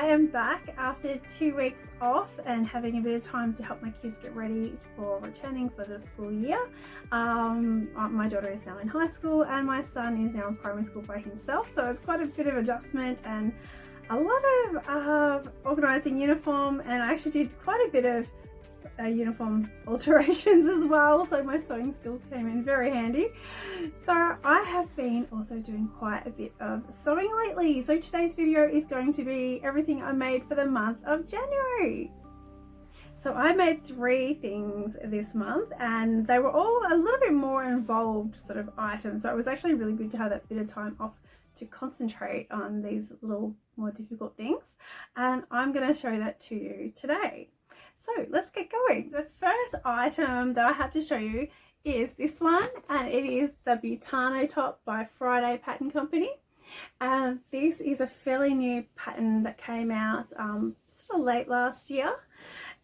I am back after 2 weeks off and having a bit of time to help my kids get ready for returning for the school year. My daughter is now in high school and my son is now in primary school by himself, so it's quite a bit of adjustment and a lot of organising uniform, and I actually did quite a bit of uniform alterations as well, so my sewing skills came in very handy. So I have been also doing quite a bit of sewing lately, so today's video is going to be everything I made for the month of January. So I made 3 things this month and they were all a little bit more involved sort of items, so it was actually really good to have that bit of time off to concentrate on these little more difficult things, and I'm going to show that to you today. So let's get going. The first item that I have to show you is this one, and it is the Butano top by Friday Pattern Company. And this is a fairly new pattern that came out sort of late last year,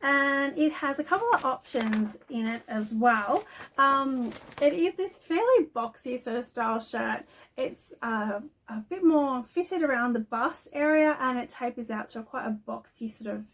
and it has a couple of options in it as well. It is this fairly boxy sort of style shirt. It's a bit more fitted around the bust area, and it tapers out to quite a boxy sort of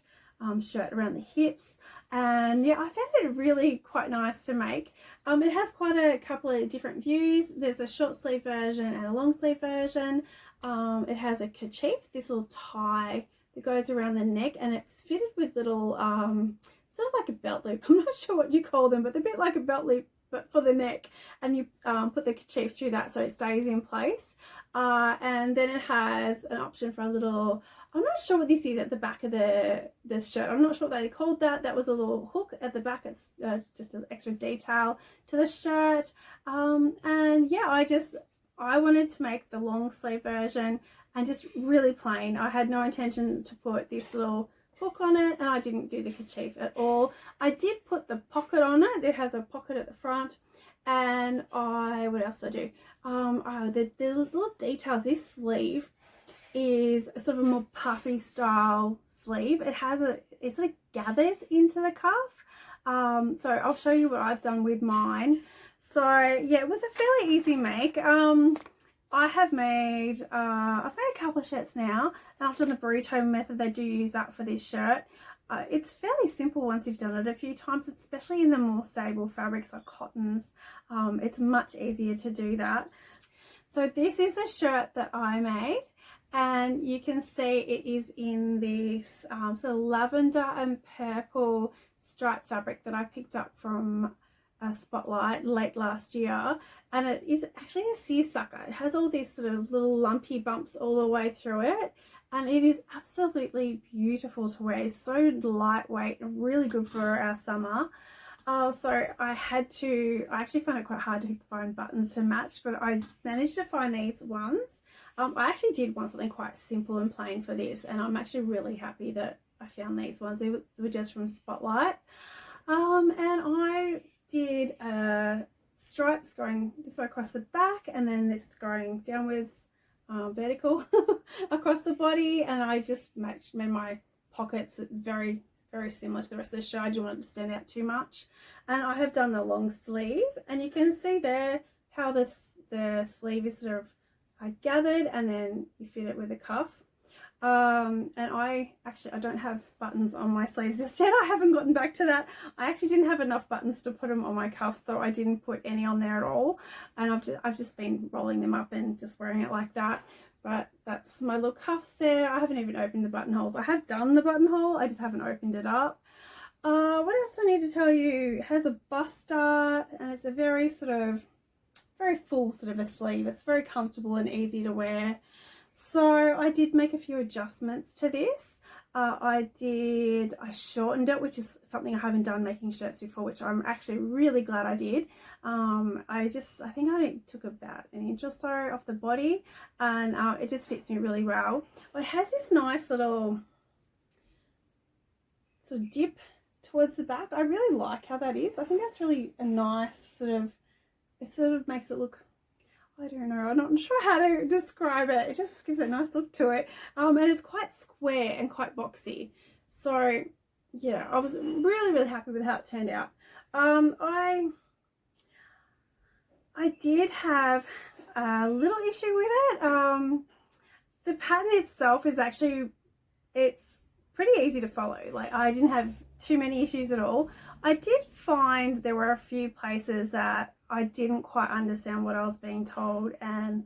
shirt around the hips, and yeah, I found it really quite nice to make. It has quite a couple of different views. There's a short sleeve version and a long sleeve version. It has a kerchief, this little tie that goes around the neck, and it's fitted with little sort of like a belt loop. I'm not sure what you call them, but they're a bit like a belt loop but for the neck, and you put the kerchief through that so it stays in place. And then it has an option for a little, I'm not sure what this is at the back of the shirt. I'm not sure what they called that. That was a little hook at the back. It's just an extra detail to the shirt. And yeah, I wanted to make the long sleeve version and just really plain. I had no intention to put this little hook on it, and I didn't do the kerchief at all. I did put the pocket on it. It has a pocket at the front, and what else did I do? The little details. This sleeve is sort of a more puffy style sleeve. It sort of gathers into the cuff. So I'll show you what I've done with mine. So yeah, it was a fairly easy make. I've made a couple of shirts now, and I've done the burrito method. They do use that for this shirt. It's fairly simple once you've done it a few times, especially in the more stable fabrics like cottons. It's much easier to do that. So this is the shirt that I made, and you can see it is in this sort of lavender and purple striped fabric that I picked up from a Spotlight late last year, and it is actually a seersucker. It has all these sort of little lumpy bumps all the way through it, and it is absolutely beautiful to wear. It's so lightweight and really good for our summer. So I actually found it quite hard to find buttons to match, but I managed to find these ones. I actually did want something quite simple and plain for this, and I'm actually really happy that I found these ones. They were just from Spotlight. And I did stripes going this way across the back, and then this going downwards vertical across the body, and I just made my pockets very, very similar to the rest of the shirt. I didn't want it to stand out too much. And I have done the long sleeve, and you can see there how the sleeve is sort of gathered, and then you fit it with a cuff. And I don't have buttons on my sleeves just yet. I haven't gotten back to that. I actually didn't have enough buttons to put them on my cuffs, so I didn't put any on there at all, and I've just been rolling them up and just wearing it like that. But that's my little cuffs there. I haven't even opened the buttonholes. I have done the buttonhole, I just haven't opened it up. What else do I need to tell you? It has a bust dart, and it's a very full sort of a sleeve. It's very comfortable and easy to wear. So I did make a few adjustments to this. I shortened it, which is something I haven't done making shirts before, which I'm actually really glad I did. I think I took about an inch or so off the body, and it just fits me really well. But it has this nice little sort of dip towards the back. I really like how that is. I think that's really a nice it sort of makes it look, I don't know, I'm not sure how to describe it. It just gives a nice look to it. And it's quite square and quite boxy. So yeah, I was really, really happy with how it turned out. I did have a little issue with it. The pattern itself is actually it's pretty easy to follow. Like, I didn't have too many issues at all. I did find there were a few places that I didn't quite understand what I was being told, and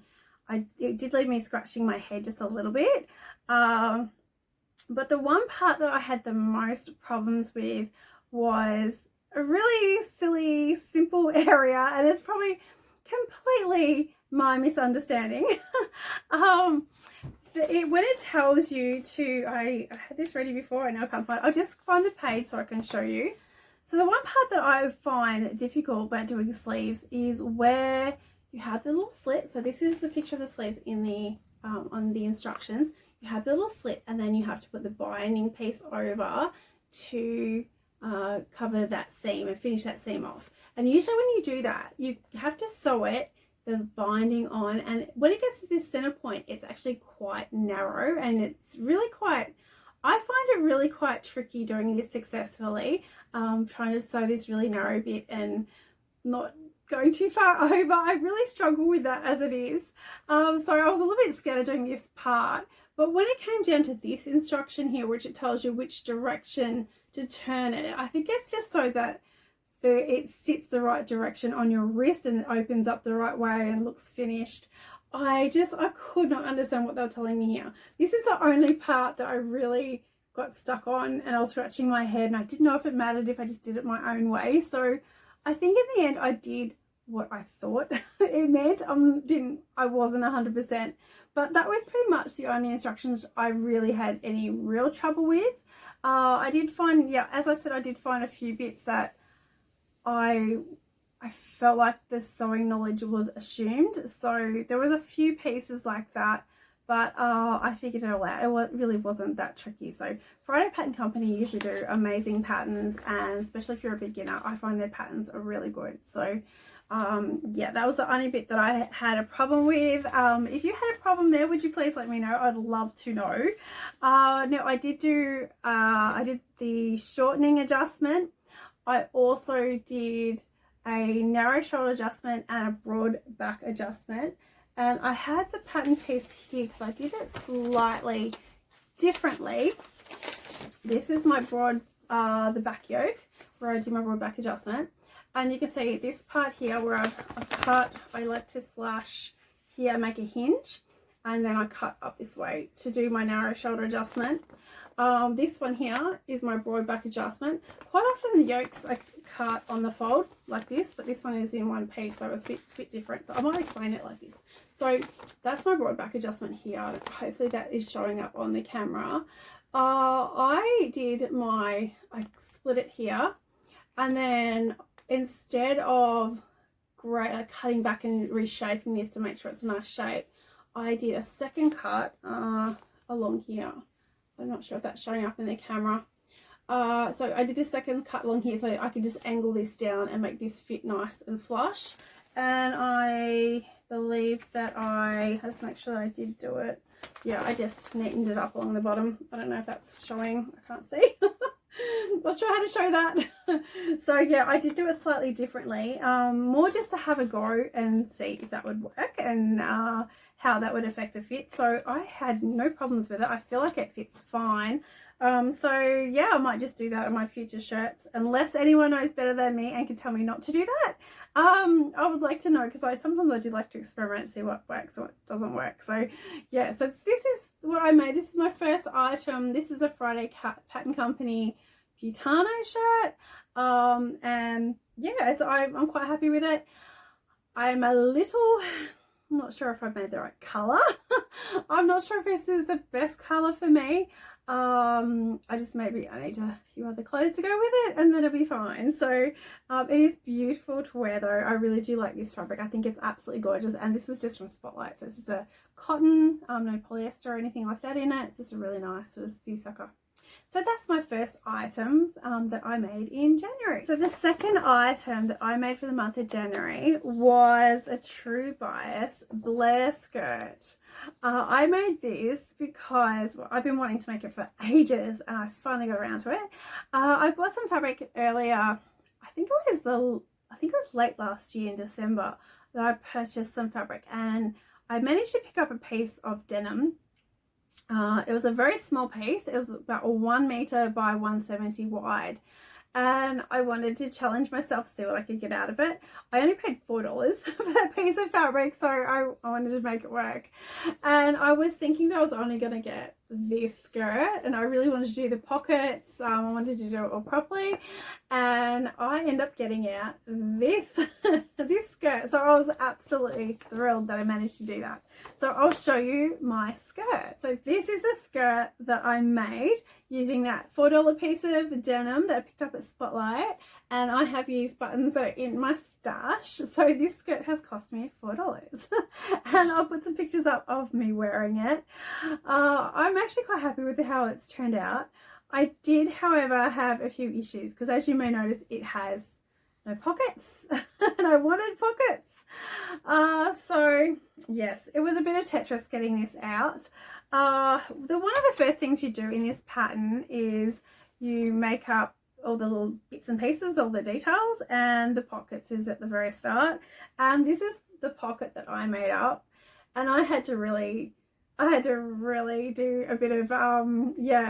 it did leave me scratching my head just a little bit. But the one part that I had the most problems with was a really silly, simple area, and it's probably completely my misunderstanding. When it tells you to, I had this ready before, I now can't find it. I'll just find the page so I can show you. So the one part that I find difficult about doing sleeves is where you have the little slit. So this is the picture of the sleeves in the on the instructions. You have the little slit, and then you have to put the binding piece over to cover that seam and finish that seam off. And usually when you do that, you have to sew it, the binding on, and when it gets to this center point, it's actually quite narrow, and it's really quite, I find it really quite tricky doing this successfully, trying to sew this really narrow bit and not going too far over. I really struggle with that as it is. So I was a little bit scared of doing this part, but when it came down to this instruction here, which it tells you which direction to turn it, I think it's just so that it sits the right direction on your wrist and it opens up the right way and looks finished. I could not understand what they were telling me here. This is the only part that I really got stuck on, and I was scratching my head, and I didn't know if it mattered if I just did it my own way. So I think in the end I did what I thought it meant. I wasn't 100%, but that was pretty much the only instructions I really had any real trouble with. I did find, yeah, as I said, I did find a few bits that I felt like the sewing knowledge was assumed. So there was a few pieces like that, but I figured it all out. It really wasn't that tricky. So Friday Pattern Company usually do amazing patterns, and especially if you're a beginner, I find their patterns are really good. So yeah, that was the only bit that I had a problem with. If you had a problem there, would you please let me know? I'd love to know. Now I did the shortening adjustment. I also did a narrow shoulder adjustment and a broad back adjustment, and I had the pattern piece here because I did it slightly differently. This is my broad, the back yoke, where I do my broad back adjustment, and you can see this part here where I've cut, I like to slash here, make a hinge, and then I cut up this way to do my narrow shoulder adjustment. This one here is my broad back adjustment. Quite often the yokes are cut on the fold like this, but this one is in one piece, so it's a bit different. So I might explain it like this. So that's my broad back adjustment here. Hopefully that is showing up on the camera. I split it here, and then instead of cutting back and reshaping this to make sure it's a nice shape, I did a second cut along here. I'm not sure if that's showing up in the camera. So I did this second cut along here so I could just angle this down and make this fit nice and flush. And I believe that let's make sure that I did do it. Yeah, I just neatened it up along the bottom. I don't know if that's showing. I can't see. Not sure how to show that. So yeah, I did do it slightly differently, more just to have a go and see if that would work and how that would affect the fit. So I had no problems with it. I feel like it fits fine. So yeah, I might just do that on my future shirts, unless anyone knows better than me and can tell me not to do that. I would like to know, because sometimes I do like to experiment and see what works and what doesn't work. So yeah, so this is what I made. This is my first item. This is a Friday Pattern Company Butano shirt, and yeah, I'm quite happy with it. I'm not sure if I've made the right color. I'm not sure if this is the best color for me. I need a few other clothes to go with it, and then it'll be fine. So it is beautiful to wear though. I really do like this fabric. I think it's absolutely gorgeous, and this was just from Spotlight, so this is a cotton, no polyester or anything like that in it. It's just a really nice sort of seersucker. So that's my first item that I made in January. So the second item that I made for the month of January was a True Bias Blair skirt. I made this because I've been wanting to make it for ages, and I finally got around to it. I bought some fabric earlier. I think it was late last year in December that I purchased some fabric, and I managed to pick up a piece of denim. It was a very small piece. It was about 1 meter by 170 wide, and I wanted to challenge myself to see what I could get out of it. I only paid $4 for that piece of fabric, so I wanted to make it work. And I was thinking that I was only going to get this skirt, and I really wanted to do the pockets. I wanted to do it all properly, and I ended up getting out this this skirt. So I was absolutely thrilled that I managed to do that. So I'll show you my skirt. So this is a skirt that I made using that $4 piece of denim that I picked up at Spotlight, and I have used buttons that are in my stash. So this skirt has cost me $4 and I'll put some pictures up of me wearing it. I'm actually quite happy with how it's turned out. I did, however, have a few issues because, as you may notice, it has no pockets and I wanted pockets. So yes, it was a bit of Tetris getting this out. One of the first things you do in this pattern is you make up all the little bits and pieces, all the details, and the pockets is at the very start. And this is the pocket that I made up, and I had to really do a bit of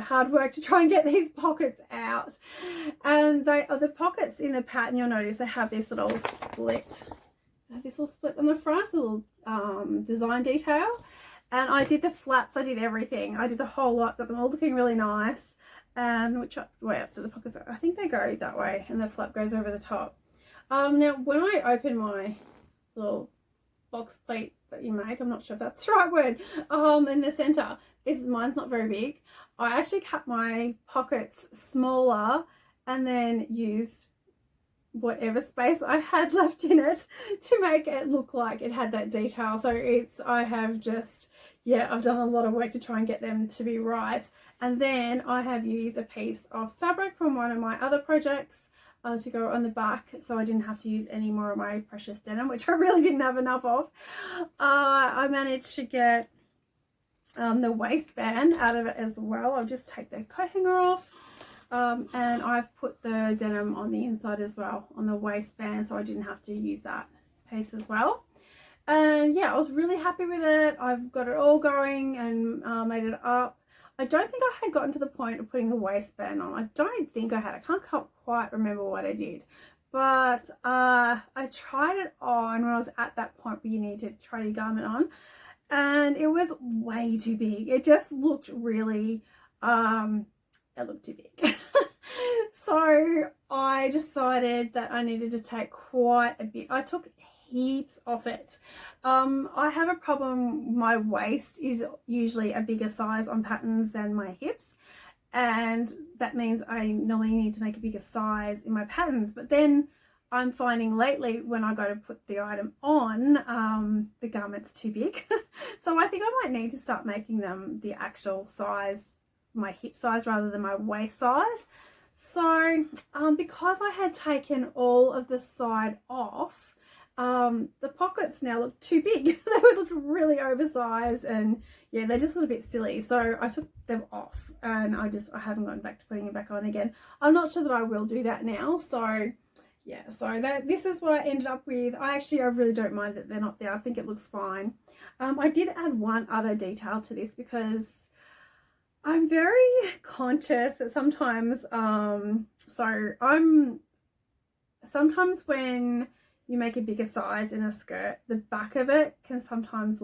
hard work to try and get these pockets out. And the pockets in the pattern, you'll notice they have this little split. This little split on the front, a little design detail. And I did the flaps, I did everything. I did the whole lot, got them all looking really nice. And which way up to the pockets? I think they go that way, and the flap goes over the top. Now when I open my little box plate that you make, I'm not sure if that's the right word, in the center, mine's not very big. I actually cut my pockets smaller and then used whatever space I had left in it to make it look like it had that detail. So I've done a lot of work to try and get them to be right. And then I have used a piece of fabric from one of my other projects to go on the back, so I didn't have to use any more of my precious denim, which I really didn't have enough of. I managed to get the waistband out of it as well. I'll just take the coat hanger off. And I've put the denim on the inside as well on the waistband, so I didn't have to use that piece as well. And yeah, I was really happy with it. I've got it all going and made it up. I don't think I had gotten to the point of putting the waistband on. I don't think I had. I can't quite remember what I did. But I tried it on when I was at that point where you need to try your garment on. And it was way too big. It just looked really, it looked too big. So I decided that I needed to take quite a bit. I took heaps off it. I have a problem. My waist is usually a bigger size on patterns than my hips, and that means I normally need to make a bigger size in my patterns. But then I'm finding lately when I go to put the item on, the garment's too big. So I think I might need to start making them the actual size, my hip size rather than my waist size. So because I had taken all of the side off, the pockets now look too big. They would look really oversized, and yeah, they just look a bit silly. So I took them off, and I haven't gone back to putting it back on again. I'm not sure that I will do that now. So yeah, so this is what I ended up with. I really don't mind that they're not there. I think it looks fine. I did add one other detail to this because I'm very conscious that sometimes sometimes when you make a bigger size in a skirt, the back of it can sometimes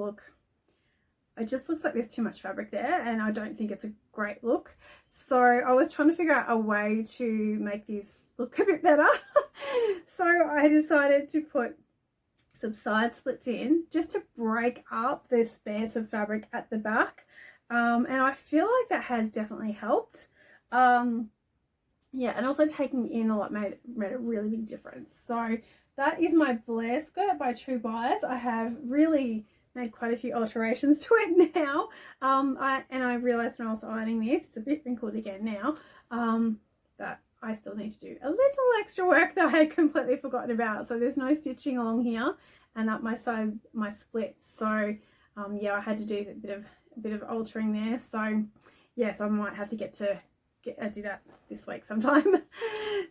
it just looks like there's too much fabric there, and I don't think it's a great look. So I was trying to figure out a way to make this look a bit better. So I decided to put some side splits in just to break up the spans of fabric at the back. And I feel like that has definitely helped. Yeah, and also taking in a lot made a really big difference. So that is my Blair skirt by True Bias. I have really made quite a few alterations to it now. I realized when I was ironing this, it's a bit wrinkled again now, that I still need to do a little extra work that I had completely forgotten about. So there's no stitching along here and up my side, my splits. So yeah, I had to do a bit of altering there. So yes, I might have to do that this week sometime.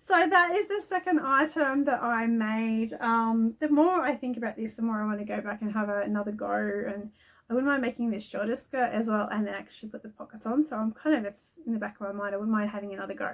So that is the second item that I made. The more I think about this, the more I want to go back and have another go, and I wouldn't mind making this shorter skirt as well and then actually put the pockets on. So I'm kind of, it's in the back of my mind, I wouldn't mind having another go.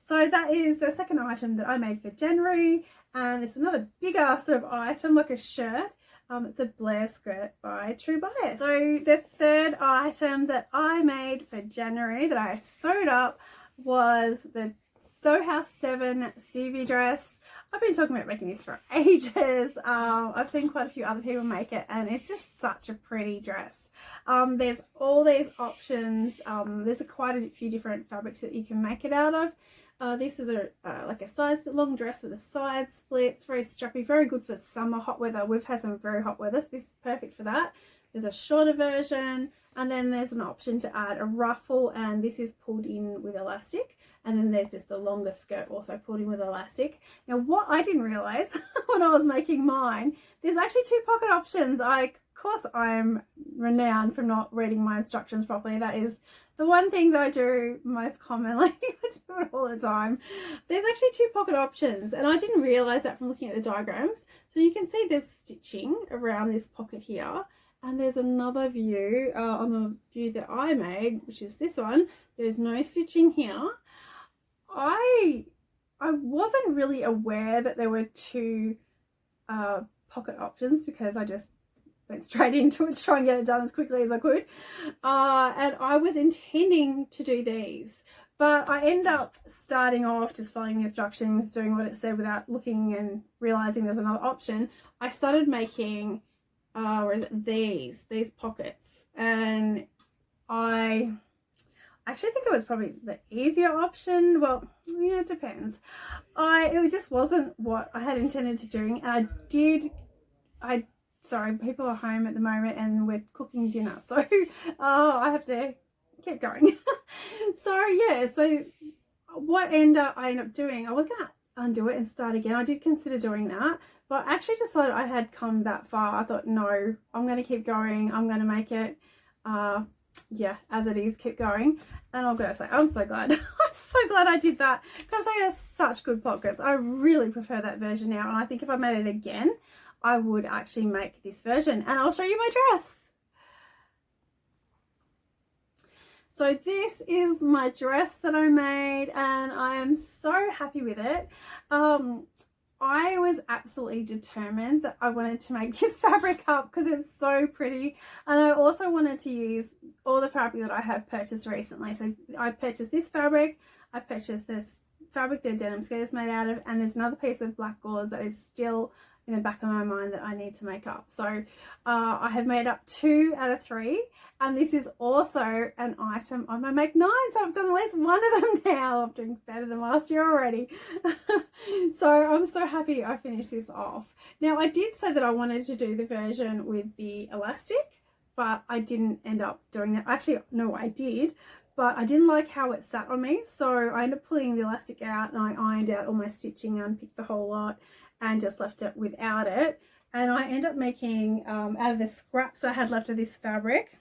So that is the second item that I made for January, and it's another bigger sort of item like a shirt. It's a Blair skirt by True Bias. So the third item that I made for January that I sewed up was the Sew House 7 Sauvie dress. I've been talking about making this for ages. I've seen quite a few other people make it, and it's just such a pretty dress. There's all these options. There's quite a few different fabrics that you can make it out of. This is like a side split long dress with a side split. It's very strappy, very good for summer, hot weather. We've had some very hot weather, so this is perfect for that. There's a shorter version, and then there's an option to add a ruffle, and this is pulled in with elastic. And then there's just a longer skirt also pulled in with elastic. Now, what I didn't realize when I was making mine, there's actually 2 pocket options. Of course, I'm renowned for not reading my instructions properly. That is the one thing that I do most commonly. I do it all the time. There's actually 2 pocket options, and I didn't realize that from looking at the diagrams. So you can see there's stitching around this pocket here, and there's another view on the view that I made, which is this one. There's no stitching here. I wasn't really aware that there were 2 pocket options because I just went straight into it to try and get it done as quickly as I could. And I was intending to do these, but I end up starting off just following the instructions, doing what it said without looking and realizing there's another option. I started making, these pockets, and I actually think it was probably the easier option. Well, yeah, it depends. It just wasn't what I had intended to do, and sorry, people are home at the moment and we're cooking dinner, so I have to keep going. So what I end up doing, I was gonna undo it and start again. I did consider doing that, but I actually decided I had come that far. I thought, no, I'm going to keep going. I'm going to make it as it is, keep going. And I'm going to say, I'm so glad. I'm so glad I did that, because they are such good pockets. I really prefer that version now, and I think if I made it again, I would actually make this version, and I'll show you my dress. So this is my dress that I made, and I am so happy with it. I was absolutely determined that I wanted to make this fabric up because it's so pretty, and I also wanted to use all the fabric that I have purchased recently. So I purchased this fabric, I purchased this fabric that denim skirt is made out of, and there's another piece of black gauze that is still in the back of my mind that I need to make up. So I have made up 2 out of 3, and this is also an item I'm gonna make 9, so I've done at least one of them now. I'm doing better than last year already. So I'm so happy I finished this off. Now, I did say that I wanted to do the version with the elastic, but I didn't end up doing that. Actually, no, I did, but I didn't like how it sat on me, so I ended up pulling the elastic out, and I ironed out all my stitching, unpicked the whole lot, and just left it without it. And I ended up making, out of the scraps I had left of this fabric,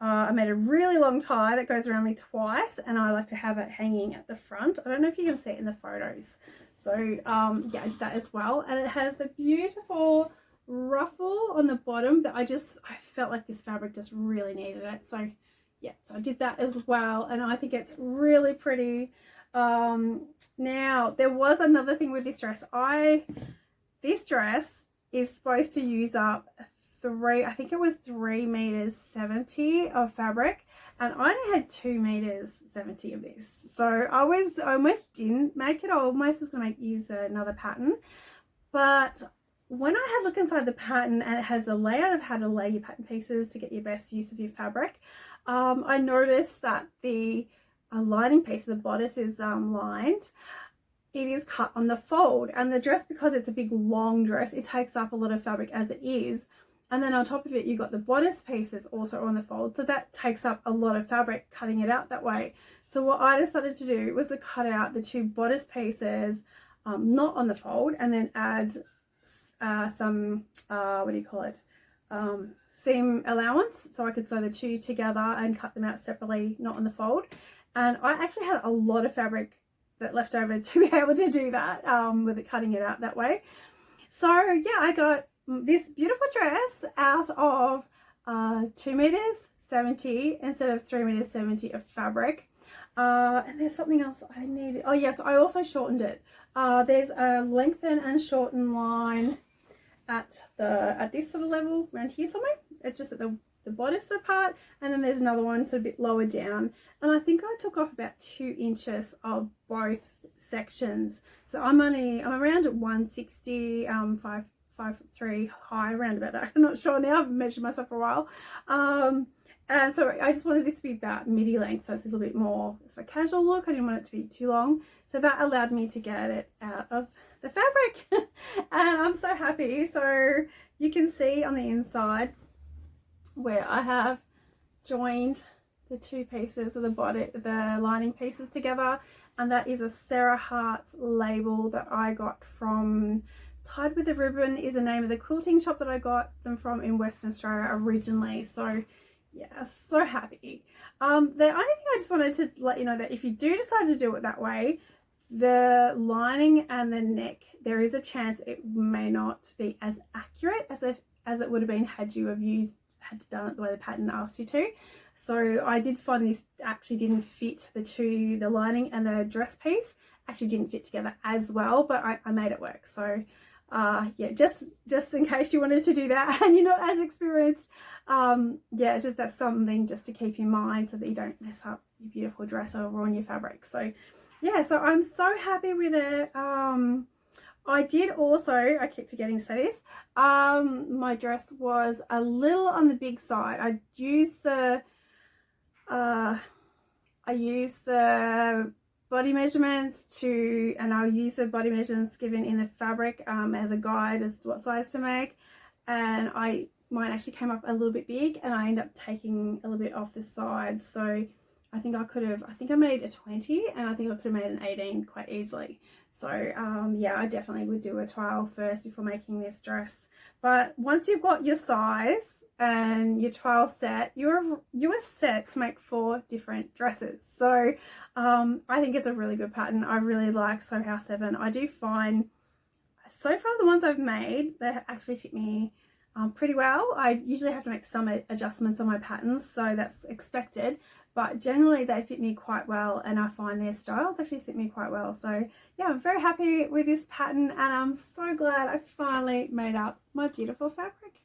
I made a really long tie that goes around me twice, and I like to have it hanging at the front. I don't know if you can see it in the photos. So yeah, that as well. And it has a beautiful ruffle on the bottom that I felt like this fabric just really needed it. So yeah, so I did that as well, and I think it's really pretty. Now, there was another thing with this dress. This dress is supposed to use up I think it was 3 meters 70 of fabric, and I only had 2 meters 70 of this. So I almost didn't make it. I almost was going to use another pattern, but when I had a look inside the pattern, and it has a layout of how to lay your pattern pieces to get your best use of your fabric, I noticed that the lining piece of the bodice is lined. It is cut on the fold, and the dress, because it's a big long dress, it takes up a lot of fabric as it is. And then on top of it, you got the bodice pieces also on the fold, so that takes up a lot of fabric, cutting it out that way. So what I decided to do was to cut out the 2 bodice pieces not on the fold, and then add some seam allowance, so I could sew the 2 together and cut them out separately, not on the fold. And I actually had a lot of fabric that left over to be able to do that with it, cutting it out that way. So yeah, I got this beautiful dress out of 2 meters 70 instead of 3 meters 70 of fabric. And there's something else I needed. Oh yes, I also shortened it. There's a lengthen and shorten line at this sort of level around here somewhere. It's just at the bodice part, and then there's another one so a bit lower down, and I think I took off about 2 inches of both sections. So I'm around at 160, 5'3" high, around about that. I'm not sure now, I haven't measured myself for a while. And so I just wanted this to be about midi length, so it's a little bit more for a casual look. I didn't want it to be too long, so that allowed me to get it out of the fabric. And I'm so happy. So you can see on the inside where I have joined the 2 pieces of the lining pieces together, and that is a Sarah Hart's label that I got from Tied with a Ribbon is the name of the quilting shop that I got them from in Western Australia originally. So yeah, so happy. The only thing I just wanted to let you know that if you do decide to do it that way, the lining and the neck, there is a chance it may not be as accurate as it would have been had you had done it the way the pattern asked you to. So I did find this actually didn't fit the lining and the dress piece actually didn't fit together as well, but I made it work. So yeah, just in case you wanted to do that and you're not as experienced, yeah, it's just that's something just to keep in mind so that you don't mess up your beautiful dress or ruin your fabric. So yeah, so I'm so happy with it. I did also, I keep forgetting to say this, my dress was a little on the big side. I used the body measurements and I'll use the body measurements given in the fabric as a guide as to what size to make, and mine actually came up a little bit big and I ended up taking a little bit off the side. So I think I made a 20 and I think I could have made an 18 quite easily. So yeah, I definitely would do a trial first before making this dress. But once you've got your size and your trial set, you are set to make 4 different dresses. So I think it's a really good pattern. I really like Sew House 7. I do find so far the ones I've made, they actually fit me pretty well. I usually have to make some adjustments on my patterns, so that's expected, but generally they fit me quite well, and I find their styles actually fit me quite well. So yeah, I'm very happy with this pattern, and I'm so glad I finally made up my beautiful fabric.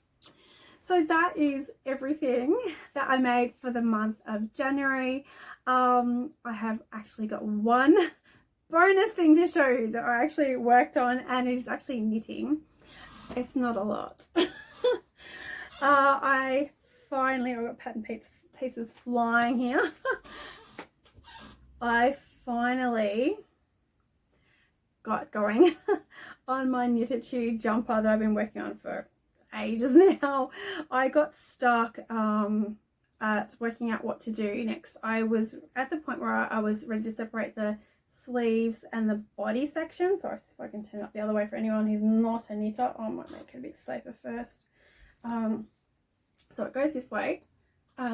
So that is everything that I made for the month of January. I have actually got one bonus thing to show you that I actually worked on, and it is actually knitting. It's not a lot. I've got pattern pieces flying here. I finally got going on my Knititude jumper that I've been working on for ages now. I got stuck at working out what to do next. I was at the point where I was ready to separate the sleeves and the body section. So if I can turn it up the other way for anyone who's not a knitter, I might make it a bit safer first. So it goes this way.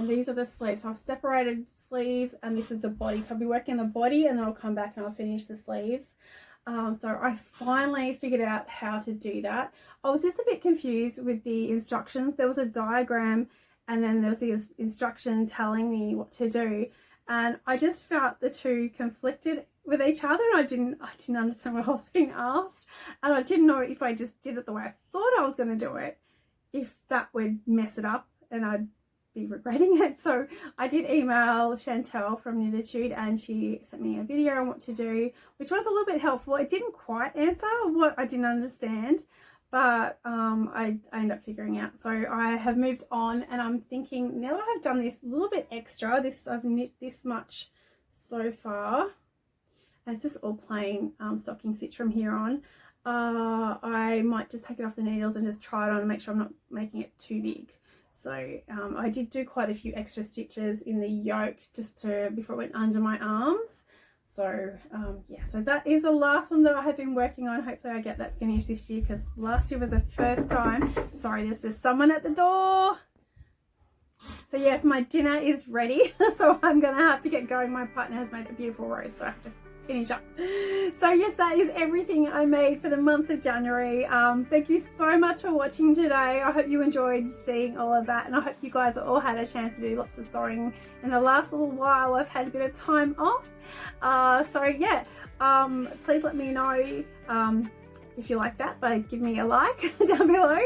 These are the sleeves. So I've separated sleeves and this is the body. So I'll be working the body and then I'll come back and I'll finish the sleeves. So I finally figured out how to do that. I was just a bit confused with the instructions. There was a diagram and then there was the instruction telling me what to do, and I just felt the two conflicted with each other, and I didn't understand what I was being asked, and I didn't know if I just did it the way I thought I was going to do it, if that would mess it up and I'd be regretting it. So I did email Chantel from Knititude and she sent me a video on what to do, which was a little bit helpful. It didn't quite answer what I didn't understand, but I ended up figuring out. So I have moved on, and I'm thinking now that I've done this little bit extra, I've knit this much so far, and it's just all plain stocking stitch from here on. I might just take it off the needles and just try it on and make sure I'm not making it too big. So I did do quite a few extra stitches in the yoke just before it went under my arms. So yeah, so that is the last one that I have been working on. Hopefully I get that finished this year, because last year was the first time. Sorry, there's someone at the door. So yes, my dinner is ready. So I'm gonna have to get going. My partner has made a beautiful roast, so I have to finish up. So yes, that is everything I made for the month of January. Thank you so much for watching today. I hope you enjoyed seeing all of that, and I hope you guys all had a chance to do lots of sewing in the last little while. I've had a bit of time off. So yeah, please let me know if you like that by giving me a like down below,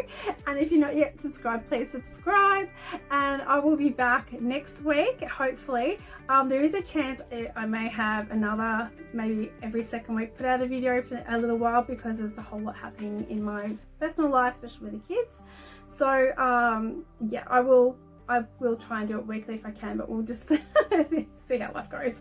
and if you're not yet subscribed, please subscribe, and I will be back next week hopefully. There is a chance I may have another, maybe every second week, put out a video for a little while, because there's a whole lot happening in my personal life, especially with the kids. So yeah, I will try and do it weekly if I can, but we'll just see how life goes.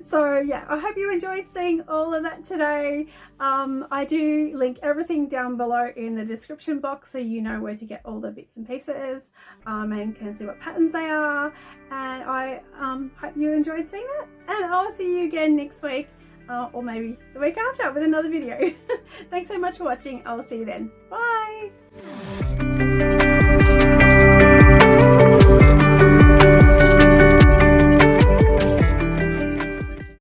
So yeah, I hope you enjoyed seeing all of that today. I do link everything down below in the description box, so you know where to get all the bits and pieces, and can see what patterns they are. And I hope you enjoyed seeing that, and I'll see you again next week, or maybe the week after with another video. Thanks so much for watching. I'll see you then. Bye.